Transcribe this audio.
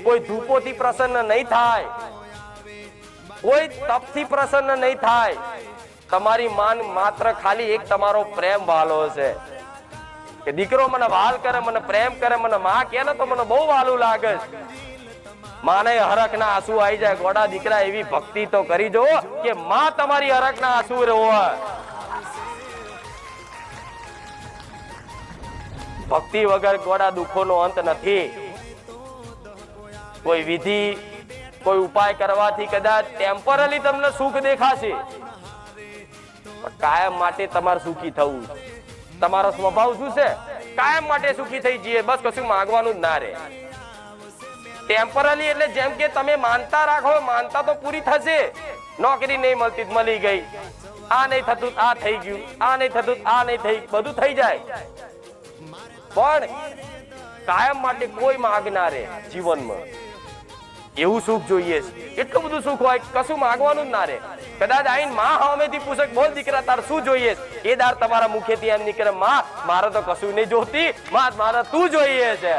કોઈ ધૂપોથી પ્રસન્ન નહીં થાય, કોઈ તપથી પ્રસન્ન નહીં થાય. તમારી માન માત્ર ખાલી એક તમારો પ્રેમ વાલો છે કે દીકરો મને વાલ કરે, મને પ્રેમ કરે, મને માં કે ને તો મને બહુ વાલું લાગે. માને હરખ ના આંસુ આવી જાય. ગોડા દીકરા એવી ભક્તિ તો કરી જો કે માં તમારી હરખ ના આંસુ રોવે. ભક્તિ વગર ગોડા દુઃખો નો અંત નથી. કોઈ વિધિ, કોઈ ઉપાય કરવાથી કદાચ ટેમ્પરરી તમને સુખ દેખાશે, કાયમ માટે તમારે સુખી થવું. તમારો સ્વભાવ શું છે? કાયમ માટે સુખી થઈ જઈએ, બસ કશું માંગવાનું જ ના રહે. ટેમ્પરરી એટલે જેમ કે તમે માનતા રાખો, માનતા તો પૂરી થશે. નોકરી નહીં મળતી, મળી ગઈ. આ નહીં થતું, આ થઈ ગયું. આ નહીં થતું, આ નહીં થઈ, બધું થઈ જાય. પણ કાયમ માટે કોઈ માંગ ના રહે જીવનમાં. એવું સુખ જોઈએ છે, એટલું બધું સુખ હોય, કશું માંગવાનું જ ના રહે. કદાચ આઈને માં સામેથી પૂછે, બોલ દીકરા તાર શું જોઈએ? એ દાર તમારા મુખેથી એમ નીકળે, માં મારે તો કશું નહીં જોતી, માં મારે તું જોઈએ છે.